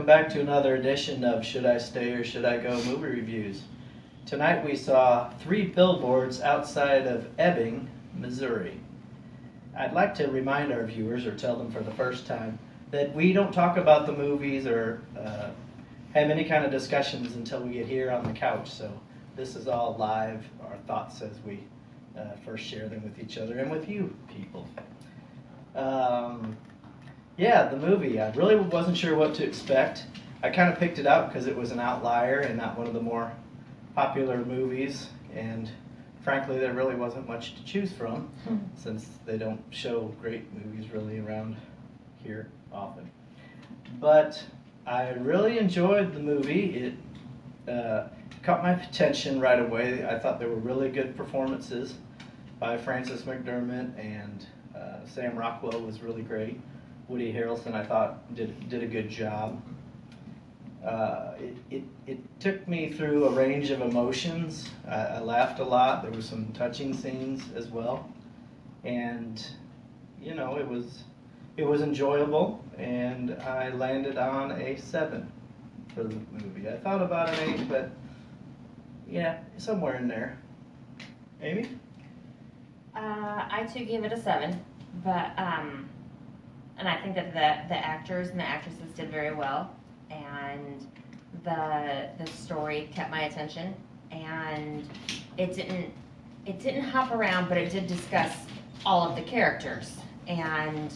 welcome back to another edition of Should I Stay or Should I Go movie reviews. Tonight we saw 3 billboards outside of Ebbing, Missouri. I'd like to remind our viewers, or tell them for the first time, that we don't talk about the movies or have any kind of discussions until we get here on the couch. So this is all live, our thoughts as we first share them with each other and with you people. Yeah, the movie, I really wasn't sure what to expect. I kind of picked it out because it was an outlier and not one of the more popular movies, and frankly there really wasn't much to choose from since they don't show great movies really around here often. But I really enjoyed the movie. It caught my attention right away. I thought there were really good performances by Frances McDermott, and Sam Rockwell was really great. Woody Harrelson, I thought, did a good job. It took me through a range of emotions. I laughed a lot. There were some touching scenes as well, and you know, it was enjoyable. And I landed on a 7 for the movie. I thought about an 8, but yeah, somewhere in there. Amy? I too gave it a 7, but and I think that the actors and the actresses did very well, and the story kept my attention, and it didn't hop around, but it did discuss all of the characters, and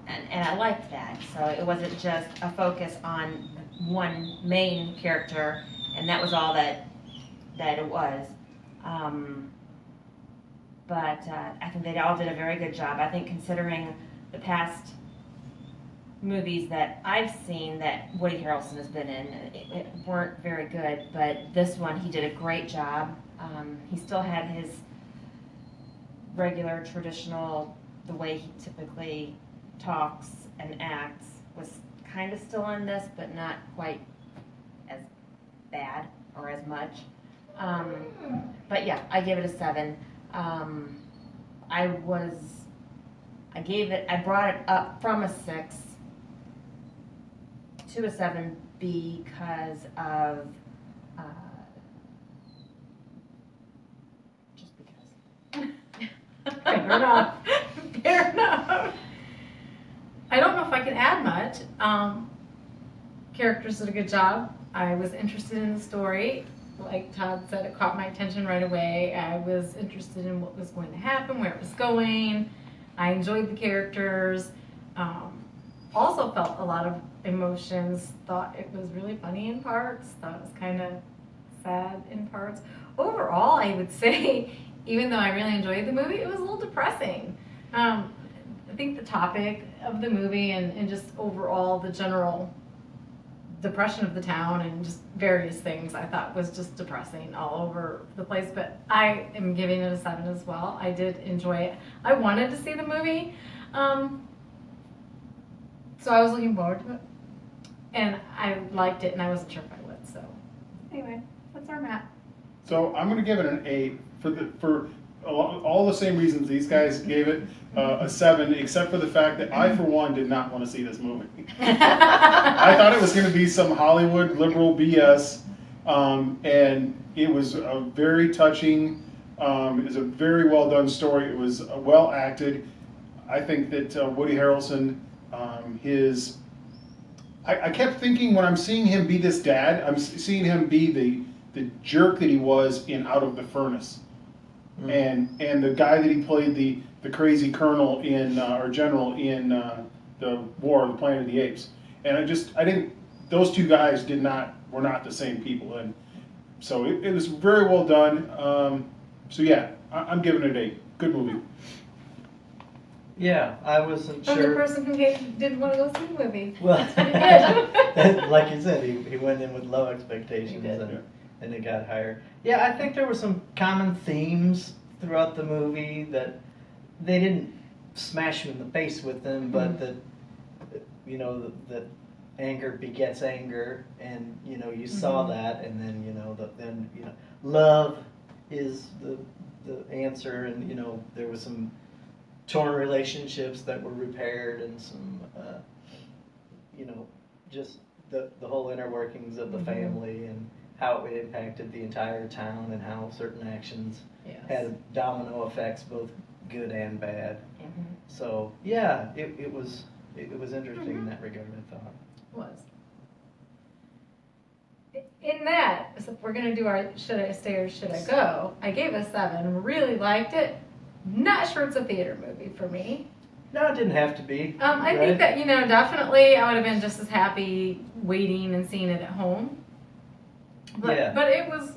I liked that. So it wasn't just a focus on one main character, and that was all that it was. But I think they all did a very good job. I think considering the past movies that I've seen that Woody Harrelson has been in, it weren't very good, but this one he did a great job. He still had his regular, traditional, the way he typically talks and acts was kind of still in this, but not quite as bad or as much. But yeah, I gave it a 7. I brought it up from a 6 to a 7 because of just because. Fair enough. Fair enough. I don't know if I can add much. Characters did a good job. I was interested in the story. Like Todd said, it caught my attention right away. I was interested in what was going to happen, where it was going. I enjoyed the characters. Also felt a lot of emotions. Thought it was really funny in parts. Thought it was kind of sad in parts. Overall, I would say, even though I really enjoyed the movie, it was a little depressing. I think the topic of the movie and just overall the general depression of the town and just various things I thought was just depressing all over the place, but I am giving it a 7 as well. I did enjoy it. I wanted to see the movie, so I was looking forward to it, and I liked it, and I wasn't sure if I would. So anyway, that's our Matt. So I'm going to give it an 8 for all the same reasons these guys gave it a 7, except for the fact that I, for one, did not want to see this movie. I thought it was going to be some Hollywood liberal BS, and it was a very touching, it was a very well done story. It was well acted. I think that Woody Harrelson, I kept thinking when I'm seeing him be this dad, I'm seeing him be the jerk that he was in Out of the Furnace. And the guy that he played the crazy colonel in or general in the War of the Planet of the Apes, and I didn't, those two guys were not the same people, and so it was very well done. So yeah, I'm giving it an 8. Good movie. Yeah, I wasn't I'm sure. the person who didn't want to go see the movie. Well, like you said, he went in with low expectations and it got higher. Yeah, I think there were some common themes throughout the movie that they didn't smash you in the face with them, but that, you know, that anger begets anger, and you know you saw that, and then love is the answer, and you know there was some torn relationships that were repaired, and some just the whole inner workings of the family and how it impacted the entire town and how certain actions had domino effects, both good and bad. So yeah, it was interesting in that regard, I thought. Was. In that, so if we're gonna do our should I stay or should I go, I gave it a 7. Really liked it. Not sure it's a theater movie for me. No, it didn't have to be. I think that, definitely I would have been just as happy waiting and seeing it at home. But, but it was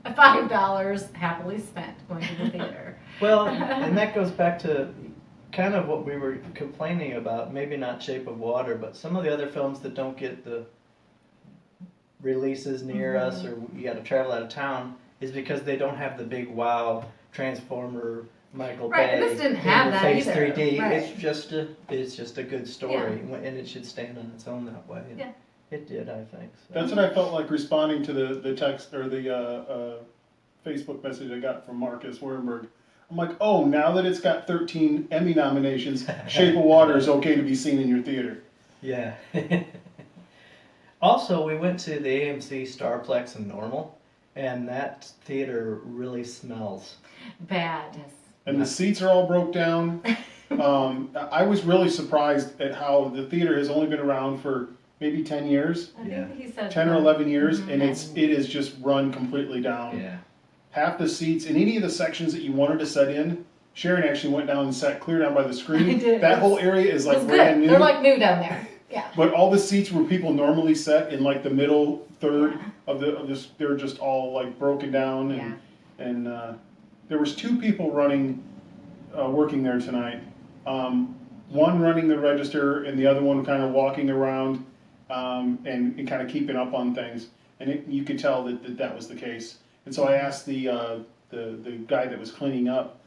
$5 happily spent going to the theater. Well, and that goes back to kind of what we were complaining about, maybe not Shape of Water, but some of the other films that don't get the releases near us, or you got to travel out of town, is because they don't have the big wow Transformer Michael Bay. Right, and this didn't have that Face either. 3D. Right. It's just a good story, and it should stand on its own that way. And it did, I think. So. That's what I felt like responding to the text or the Facebook message I got from Marcus Wernberg. I'm like, oh, now that it's got 13 Emmy nominations, Shape of Water is okay to be seen in your theater. Yeah. Also, we went to the AMC Starplex in Normal, and that theater really smells Bad. And the seats are all broke down. I was really surprised at how the theater has only been around for maybe 10 years. I think he said 10 or 11 years, and it is just run completely down. Yeah. Half the seats in any of the sections that you wanted to set in, Sharon actually went down and sat clear down by the screen. I did. That whole area is like brand new. They're like new down there. Yeah. But all the seats where people normally sat in like the middle third of this, they're just all like broken down, and there was 2 people working there tonight. One running the register, and the other one kind of walking around and kind of keeping up on things. And you could tell that was the case. And so I asked the guy that was cleaning up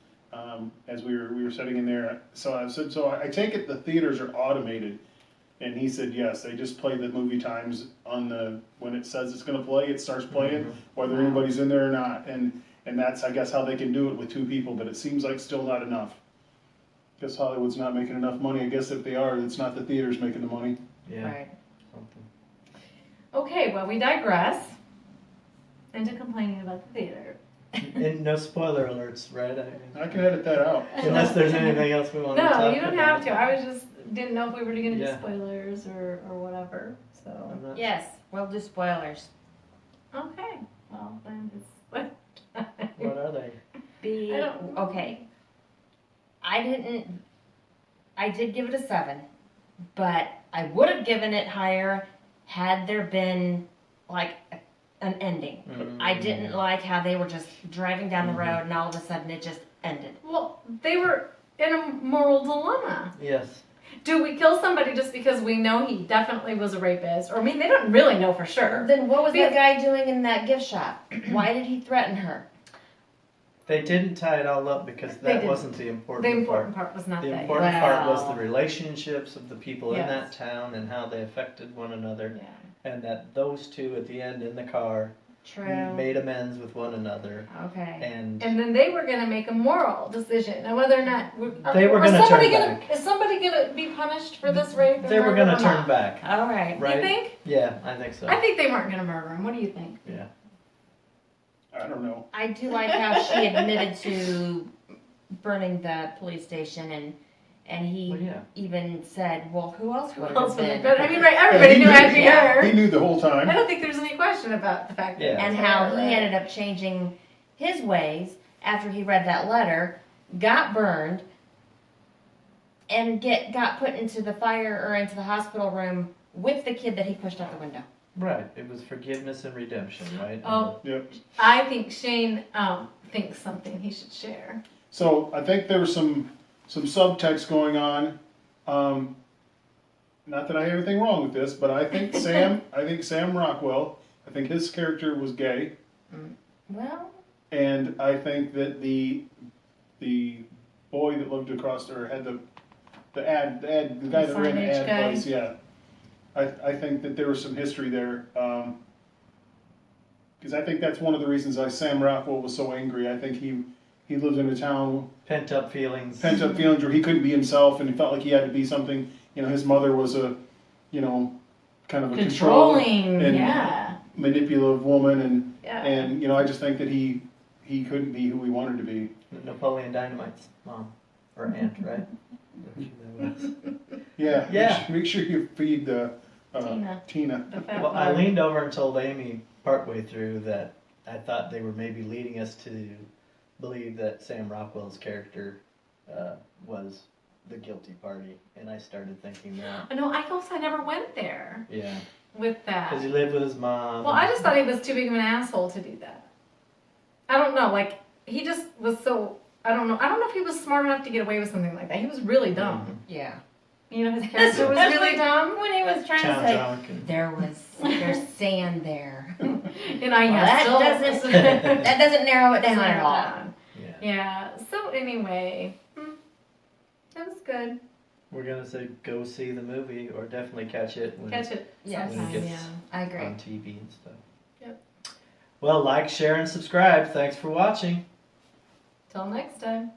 as we were sitting in there. So I said, so I take it the theaters are automated. And he said, yes, they just play the movie times when it says it's going to play, it starts playing, whether anybody's in there or not. And that's, I guess, how they can do it with 2 people, but it seems like still not enough. I guess Hollywood's not making enough money. I guess if they are, it's not the theaters making the money. Yeah. Right. Something. Okay, well, we digress into complaining about the theater. And no spoiler alerts, right? I can edit that out. Unless there's anything else we want to talk about. No, you don't have to. I was just didn't know if we were going to do Yeah. spoilers or whatever. So I'm not- Yes, we'll do spoilers. okay, well then it's What are they? I don't- okay. I did give it a 7, but I would have given it higher had there been like an ending. I didn't like how they were just driving down the road and all of a sudden it just ended. Well, they were in a moral dilemma. Yes. Do we kill somebody just because we know he definitely was a rapist? Or I mean, they don't really know for sure. Then what was that guy doing in that gift shop? Why did he threaten her? They didn't tie it all up because They that didn't. wasn't the important The part. important part was not The that. important part was Wow. the relationships of the people in Yes. that town and how they affected one another, Yeah. and that those 2 at the end in the car True. made amends with one another, Okay. and And then they were going to make a moral decision, and whether or not They were gonna turn back. Is somebody going to be punished for this rape? they were going to turn back. All right. Right? You think? Yeah, I think so. I think they weren't going to murder him. What do you think? Yeah. I don't know. I do like how she admitted to burning the police station, and he Well, yeah. even said, "Well, who else would Else have would have been?" been- I mean, right? Everybody knew it had to be He her. knew the whole I time. don't think there's any question about the fact that. Yeah. it And was how her, he right? ended up changing his ways after he read that letter, got burned, and got put into the fire or into the hospital room with the kid that he pushed out the window. Right. It was forgiveness and redemption, right? Oh, Yep. I think Shane thinks something he should share. So I think there was some subtext going on. Not that I have anything wrong with this, but I think Sam Rockwell, I think his character was gay, Well, and I think that the boy that lived across or had the guy that ran the signage ad guy? place, yeah. I think that there was some history there. Because I think that's one of the reasons why Sam Rockwell was so angry. I think he lived in a town, Pent up feelings. pent up feelings where he couldn't be himself and he felt like he had to be something. You know, his mother was a, kind of a Controlling, and yeah. manipulative woman, and Yeah. and you know, I just think that he couldn't be who he wanted to be. Napoleon Dynamite's mom or aunt, right? Yeah. Yeah. Make sure you feed the Tina. The fat Well, I bug. leaned over and told Amy partway through that I thought they were maybe leading us to believe that Sam Rockwell's character was the guilty party, and I started thinking that. No, I guess I never went there Yeah, with that. because he lived with his mom. Well, I just thought he was too big of an asshole to do that. I don't know, like, he just was so, I don't know if he was smart enough to get away with something like that. He was really dumb. Yeah. You know, his character was really dumb. When he was trying Chow to say, drunk and- there's sand there. And I Well, that doesn't narrow it down at all. Yeah. Yeah, so anyway, that was good. We're gonna say go see the movie, or definitely catch it when Catch it Yes. sometime, When it yeah. gets- I agree. on TV and stuff. Yep. Well, like, share, and subscribe. Thanks for watching. Till next time.